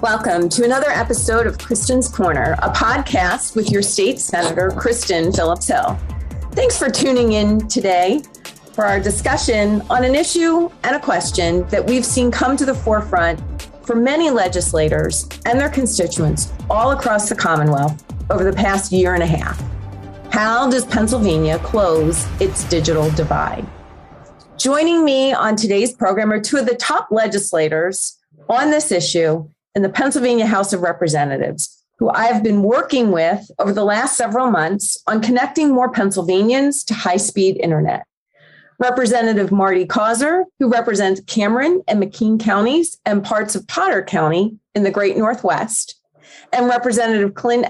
Welcome to another episode of Kristen's Corner, a podcast with your state senator, Kristen Phillips-Hill. Thanks for tuning in today for our discussion on an issue and a question that we've seen come to the forefront for many legislators and their constituents all across the Commonwealth over the past year and a half. How does Pennsylvania close its digital divide? Joining me on today's program are two of the top legislators on this issue in the Pennsylvania House of Representatives, who I have been working with over the last several months on connecting more Pennsylvanians to high-speed internet. Representative Marty, who represents Cameron and McKean counties and parts of Potter County in the Great Northwest, and Representative Clint,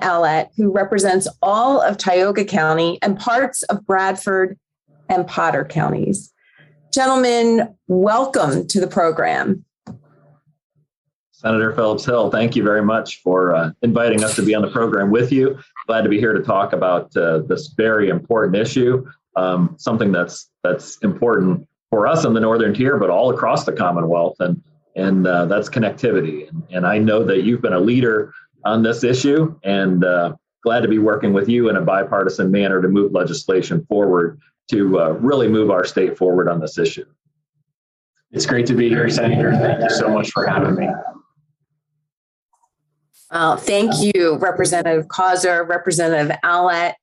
who represents all of Tioga County and parts of Bradford and Potter counties. Gentlemen, welcome to the program. Senator Phillips-Hill, thank you very much for inviting us to be on the program with you. Glad to be here to talk about this very important issue, something that's important for us in the Northern Tier, but all across the Commonwealth, and that's connectivity. And I know that you've been a leader on this issue, and glad to be working with you in a bipartisan manner to move legislation forward to really move our state forward on this issue. It's great to be here, Senator. Thank you so much for having me. Well, thank you, Representative Representative Owlett.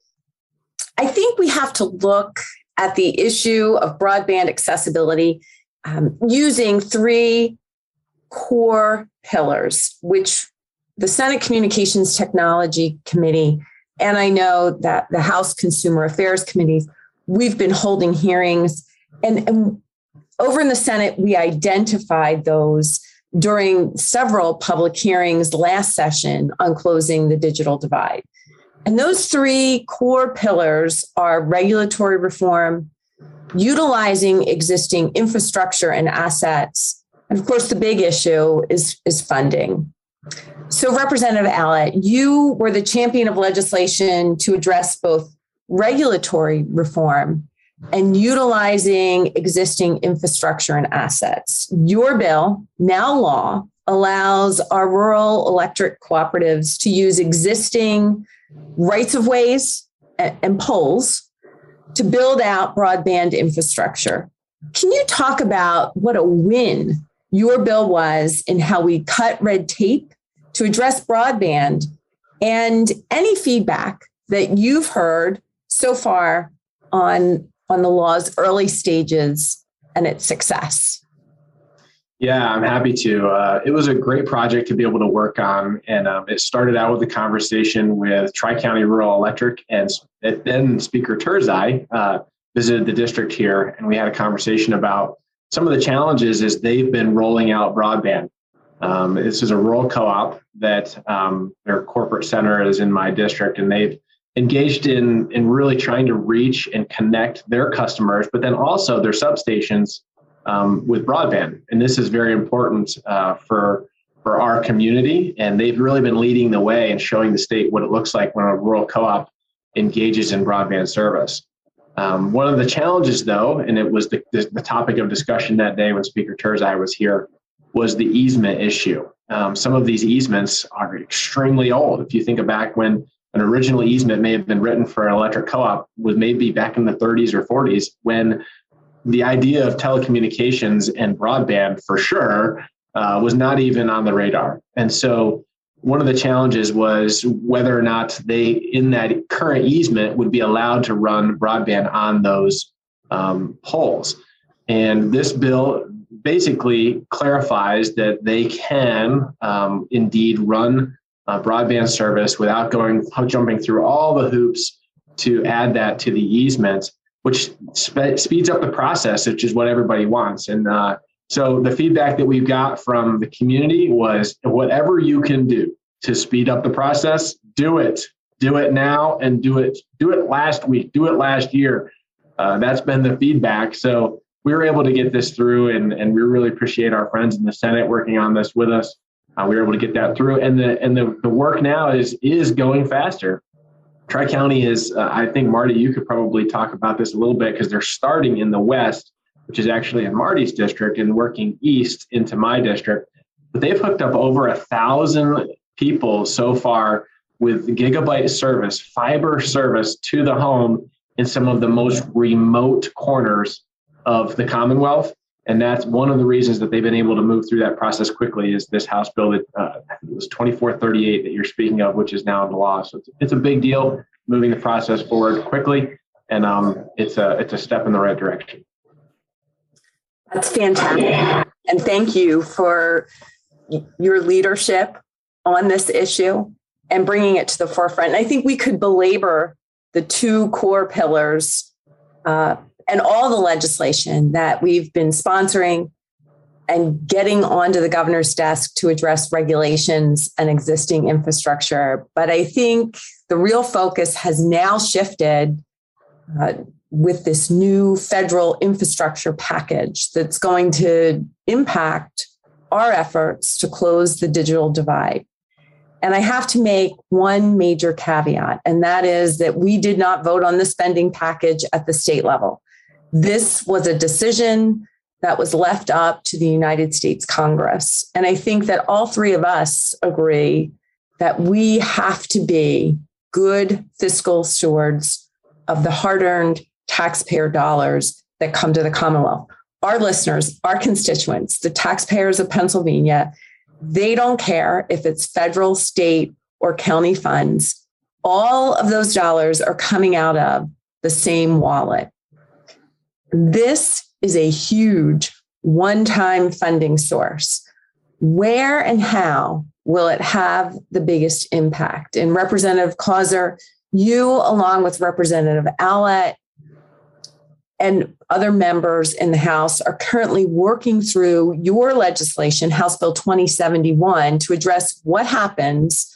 I think we have to look at the issue of broadband accessibility using three core pillars, which the Senate Communications Technology Committee, and I know that the House Consumer Affairs Committee, we've been holding hearings, and over in the Senate, we identified those during several public hearings last session on closing the digital divide. And those three core pillars are regulatory reform, utilizing existing infrastructure and assets, and of course, the big issue is funding. So Representative Owlett, you were the champion of legislation to address both regulatory reform and utilizing existing infrastructure and assets. Your bill, now law, allows our rural electric cooperatives to use existing rights-of-ways and poles to build out broadband infrastructure. Can you talk about what a win your bill was in how we cut red tape to address broadband, and any feedback that you've heard so far on the law's early stages and its success? Yeah, I'm happy to. It was a great project to be able to work on. And it started out with a conversation with Tri-County Rural Electric, and then Speaker Turzai visited the district here, and we had a conversation about some of the challenges as they've been rolling out broadband. This is a rural co-op that their corporate center is in my district, and they've engaged in really trying to reach and connect their customers, but then also their substations with broadband. And this is very important for our community. And they've really been leading the way and showing the state what it looks like when a rural co-op engages in broadband service. One of the challenges, though, and it was the topic of discussion that day when Speaker Turzai was here, was the easement issue. Some of these easements are extremely old. If you think back when an original easement may have been written for an electric co-op was maybe back in the 30s or 40s, when the idea of telecommunications and broadband for sure was not even on the radar. And so one of the challenges was whether or not they, in that current easement, would be allowed to run broadband on those poles. And this bill basically clarifies that they can indeed run broadband service without jumping through all the hoops to add that to the easement, which speeds up the process, which is what everybody wants. And so the feedback that we've got from the community was, whatever you can do to speed up the process, do it. Do it now, and do it last week, do it last year. That's been the feedback. So we were able to get this through, and we really appreciate our friends in the Senate working on this with us. We were able to get that through, and the work now is going faster. Tri-County is, I think, Marty, you could probably talk about this a little bit, because they're starting in the west, which is actually in Marty's district, and working east into my district. but they've hooked up over 1,000 people so far with gigabyte service, fiber service to the home in some of the most remote corners of the Commonwealth. And that's one of the reasons that they've been able to move through that process quickly is this House bill that I think it was 2438 that you're speaking of, which is now in law. So it's a big deal moving the process forward quickly. And it's a step in the right direction. That's fantastic. And thank you for your leadership on this issue and bringing it to the forefront. And I think we could belabor the two core pillars and all the legislation that we've been sponsoring and getting onto the governor's desk to address regulations and existing infrastructure. But I think the real focus has now shifted with this new federal infrastructure package that's going to impact our efforts to close the digital divide. And I have to make one major caveat, and that is that we did not vote on the spending package at the state level. This was a decision that was left up to the United States Congress. And I think that all three of us agree that we have to be good fiscal stewards of the hard-earned taxpayer dollars that come to the Commonwealth. Our listeners, our constituents, the taxpayers of Pennsylvania, they don't care if it's federal, state, or county funds. All of those dollars are coming out of the same wallet. This is a huge one-time funding source. Where and how will it have the biggest impact? And Representative Causer, you, along with Representative Owlett and other members in the House, are currently working through your legislation, House Bill 2071, to address what happens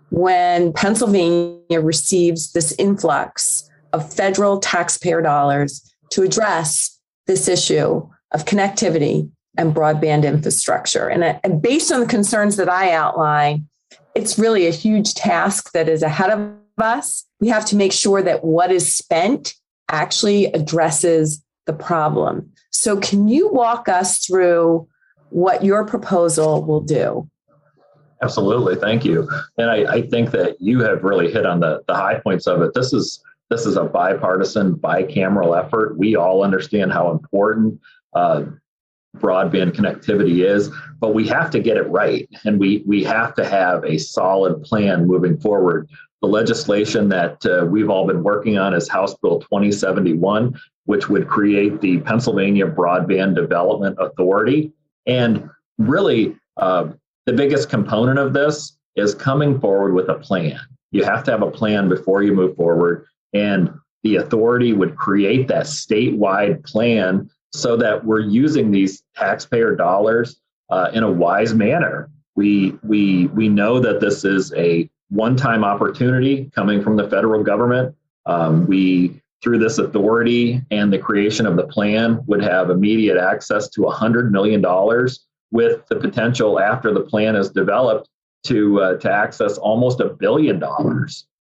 when Pennsylvania receives this influx of federal taxpayer dollars to address this issue of connectivity and broadband infrastructure. And based on the concerns that I outline, it's really a huge task that is ahead of us. We have to make sure that what is spent actually addresses the problem. So can you walk us through what your proposal will do? Absolutely. Thank you. And I think that you have really hit on the high points of it. This is a bipartisan, bicameral effort. We all understand how important broadband connectivity is, but we have to get it right. And we have to have a solid plan moving forward. The legislation that we've all been working on is House Bill 2071, which would create the Pennsylvania Broadband Development Authority. And really, the biggest component of this is coming forward with a plan. You have to have a plan before you move forward. And the authority would create that statewide plan so that we're using these taxpayer dollars in a wise manner. We know that this is a one-time opportunity coming from the federal government. We, through this authority and the creation of the plan, would have immediate access to $100 million with the potential after the plan is developed to access almost $1 billion.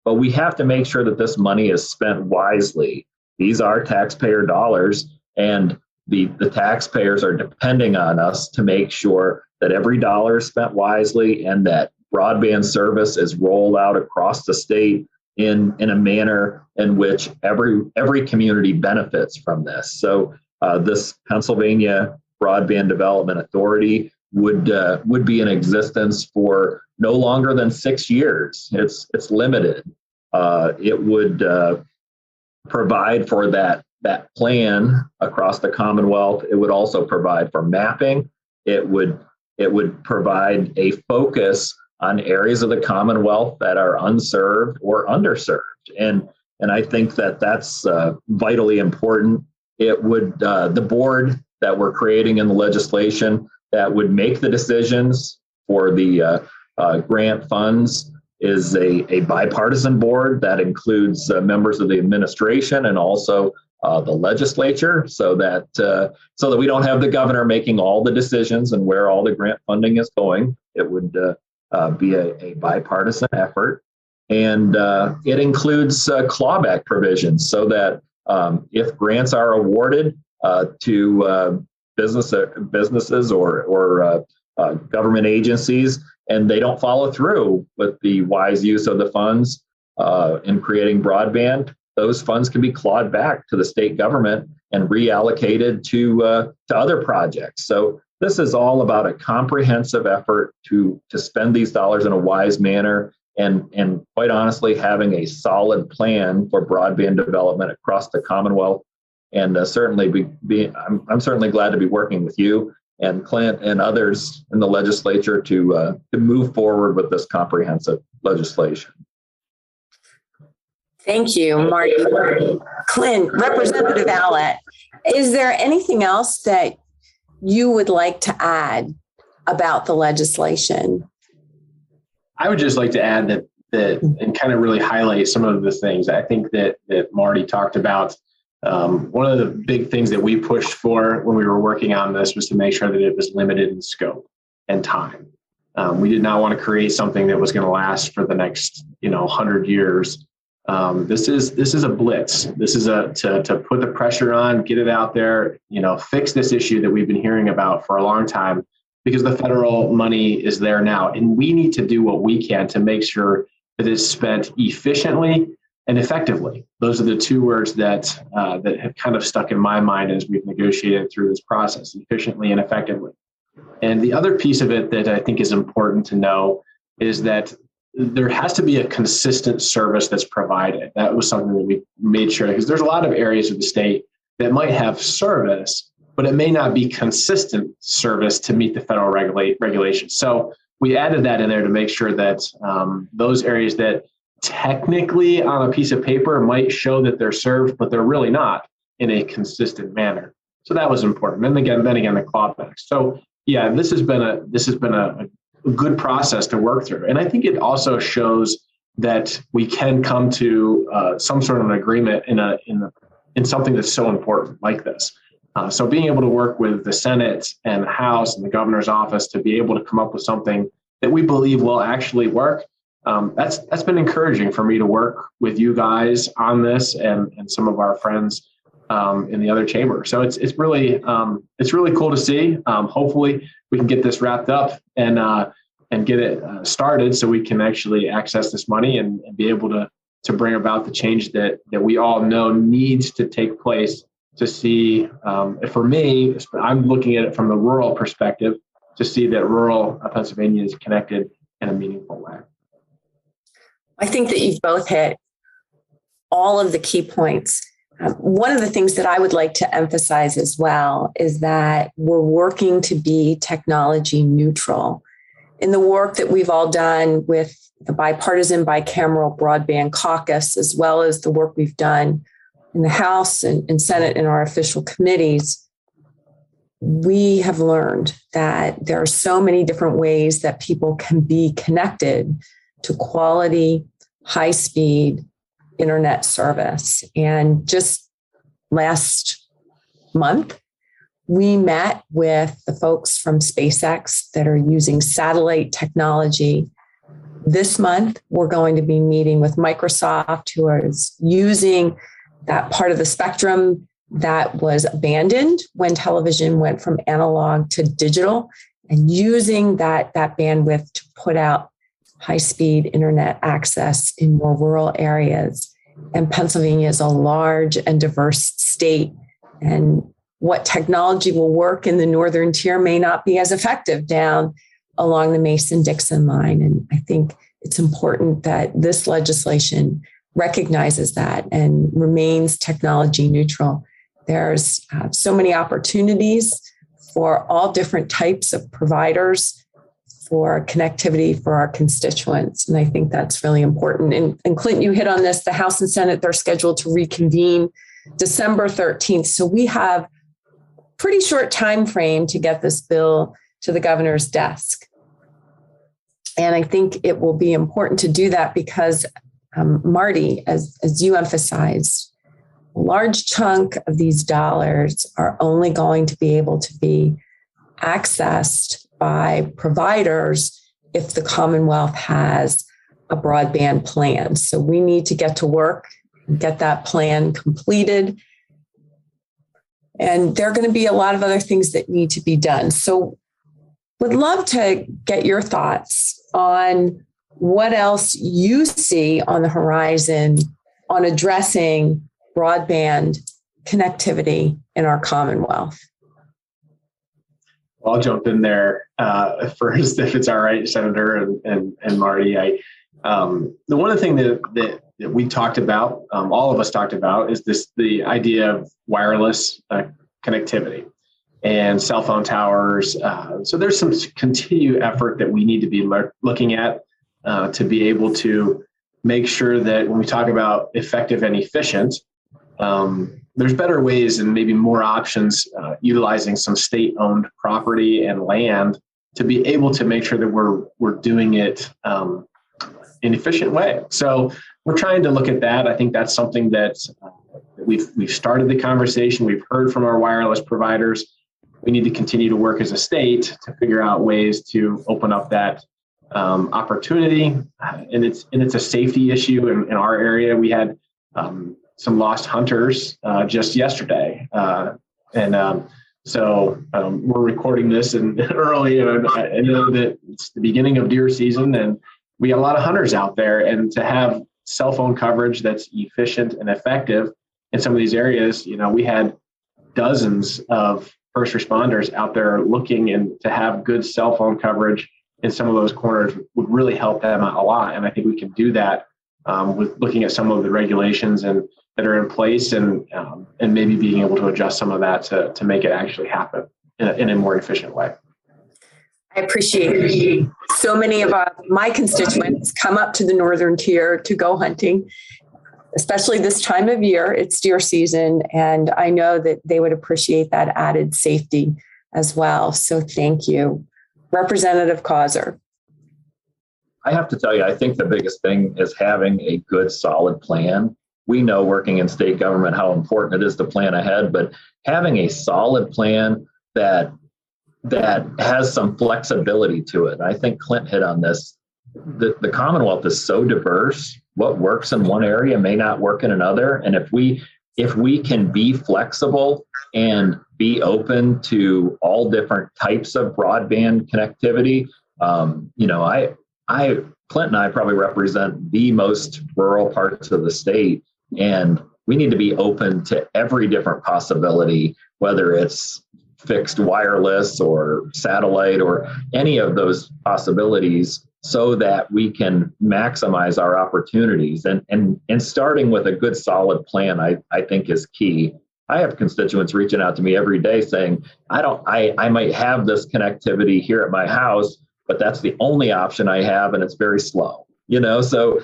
But we have to make sure that this money is spent wisely. These are taxpayer dollars, and the taxpayers are depending on us to make sure that every dollar is spent wisely and that broadband service is rolled out across the state in a manner in which every community benefits from this. So this Pennsylvania Broadband Development Authority would be in existence for no longer than 6 years. It's limited. It would provide for that plan across the Commonwealth. It would also provide for mapping. It would provide a focus on areas of the Commonwealth that are unserved or underserved. And I think that that's vitally important. It would, the board that we're creating in the legislation that would make the decisions for the grant funds is a bipartisan board that includes members of the administration and also the legislature, so that we don't have the governor making all the decisions and where all the grant funding is going. It would be a bipartisan effort, and it includes clawback provisions so that if grants are awarded to businesses or government agencies, and they don't follow through with the wise use of the funds in creating broadband, those funds can be clawed back to the state government and reallocated to other projects. So this is all about a comprehensive effort to spend these dollars in a wise manner, and quite honestly, having a solid plan for broadband development across the Commonwealth. And I'm certainly glad to be working with you and Clint and others in the legislature to move forward with this comprehensive legislation. Thank you, Marty. Clint, Representative Owlett, is there anything else that you would like to add about the legislation? I would just like to add that and kind of really highlight some of the things I think that Marty talked about. One of the big things that we pushed for when we were working on this was to make sure that it was limited in scope and time. We did not want to create something that was going to last for the next 100 years. This is a blitz. This is to put the pressure on, get it out there, fix this issue that we've been hearing about for a long time, because the federal money is there now, and we need to do what we can to make sure that it's spent efficiently and effectively. Those are the two words that have kind of stuck in my mind as we've negotiated through this process: efficiently and effectively. And the other piece of it that I think is important to know is that there has to be a consistent service that's provided. That was something that we made sure, because there's a lot of areas of the state that might have service, but it may not be consistent service to meet the federal regulations. So we added that in there to make sure that those areas that technically on a piece of paper might show that they're served, but they're really not in a consistent manner. So that was important. And then again, the clawback. So yeah, this has been a good process to work through. And I think it also shows that we can come to some sort of an agreement in something that's so important like this. So being able to work with the Senate and the House and the governor's office to be able to come up with something that we believe will actually work, that's been encouraging for me to work with you guys on this and some of our friends in the other chamber. So it's really cool to see. Hopefully we can get this wrapped up and get it started so we can actually access this money and be able to bring about the change that we all know needs to take place to see, for me, I'm looking at it from the rural perspective, to see that rural Pennsylvania is connected in a meaningful way. I think that you've both hit all of the key points. One of the things that I would like to emphasize as well is that we're working to be technology neutral. In the work that we've all done with the bipartisan bicameral broadband caucus, as well as the work we've done in the House and Senate in our official committees, we have learned that there are so many different ways that people can be connected to quality, high-speed internet service. And just last month, we met with the folks from SpaceX that are using satellite technology. This month, we're going to be meeting with Microsoft, who is using that part of the spectrum that was abandoned when television went from analog to digital, and using that bandwidth to put out high-speed internet access in more rural areas. And Pennsylvania is a large and diverse state, and what technology will work in the northern tier may not be as effective down along the Mason-Dixon line. And I think it's important that this legislation recognizes that and remains technology neutral. There's so many opportunities for all different types of providers for connectivity for our constituents. And I think that's really important. And Clint, you hit on this, the House and Senate, they're scheduled to reconvene December 13th. So we have pretty short time frame to get this bill to the governor's desk. And I think it will be important to do that because, Marty, as you emphasized, a large chunk of these dollars are only going to be able to be accessed by providers if the Commonwealth has a broadband plan. So we need to get to work and get that plan completed. And there are going to be a lot of other things that need to be done. So would love to get your thoughts on what else you see on the horizon on addressing broadband connectivity in our Commonwealth. Well, I'll jump in there first, if it's all right, Senator and Marty. The one thing that we talked about, all of us talked about, is the idea of wireless connectivity and cell phone towers. So there's some continued effort that we need to be looking at to be able to make sure that when we talk about effective and efficient, there's better ways and maybe more options utilizing some state-owned property and land to be able to make sure that we're doing it in an efficient way. So we're trying to look at that. I think that's something that we've started the conversation. We've heard from our wireless providers. We need to continue to work as a state to figure out ways to open up that opportunity. And it's a safety issue in our area. We had some lost hunters just yesterday. So we're recording this early, and I know that it's the beginning of deer season, and we got a lot of hunters out there, and to have cell phone coverage that's efficient and effective in some of these areas, we had dozens of first responders out there looking, and to have good cell phone coverage in some of those corners would really help them out a lot. And I think we can do that with looking at some of the regulations that are in place, and maybe being able to adjust some of that to make it actually happen in a more efficient way. I appreciate it. So many of my constituents come up to the Northern Tier to go hunting, especially this time of year. It's deer season, and I know that they would appreciate that added safety as well. So thank you. Representative Causer. I have to tell you, I think the biggest thing is having a good, solid plan. We know working in state government how important it is to plan ahead, but having a solid plan that has some flexibility to it. I think Clint hit on this. The Commonwealth is so diverse. What works in one area may not work in another. And if we can be flexible and be open to all different types of broadband connectivity, Clint and I probably represent the most rural parts of the state, and we need to be open to every different possibility, whether it's fixed wireless or satellite or any of those possibilities, so that we can maximize our opportunities. And starting with a good, solid plan, I think is key. I have constituents reaching out to me every day saying, I might have this connectivity here at my house, but that's the only option I have, and it's very slow. So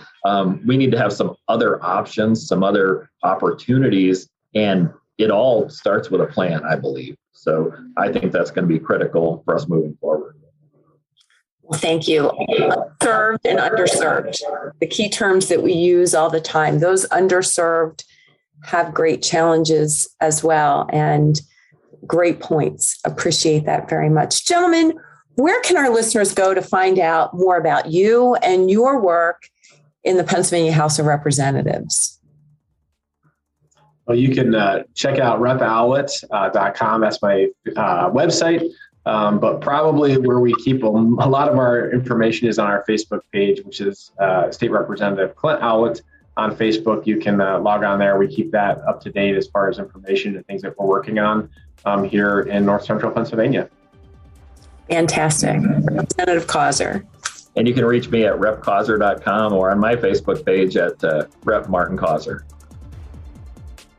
we need to have some other options, some other opportunities, and it all starts with a plan, I believe. So I think that's going to be critical for us moving forward. Well, thank you. Served and underserved, the key terms that we use all the time. Those underserved have great challenges as well, and great points. Appreciate that very much. Gentlemen, where can our listeners go to find out more about you and your work in the Pennsylvania House of Representatives? Well, you can check out repowlett.com. That's my website. But probably where we keep a lot of our information is on our Facebook page, which is State Representative Clint Owlett on Facebook. You can log on there. We keep that up to date as far as information and things that we're working on here in North Central Pennsylvania. Fantastic. Representative Causer. And you can reach me at repcauser.com or on my Facebook page at Rep Martin Causer.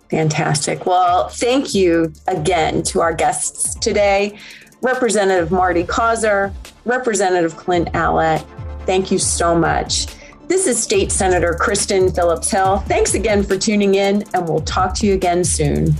Fantastic. Well, thank you again to our guests today, Representative Marty Causer, Representative Clint Owlett. Thank you so much. This is State Senator Kristen Phillips-Hill. Thanks again for tuning in, and we'll talk to you again soon.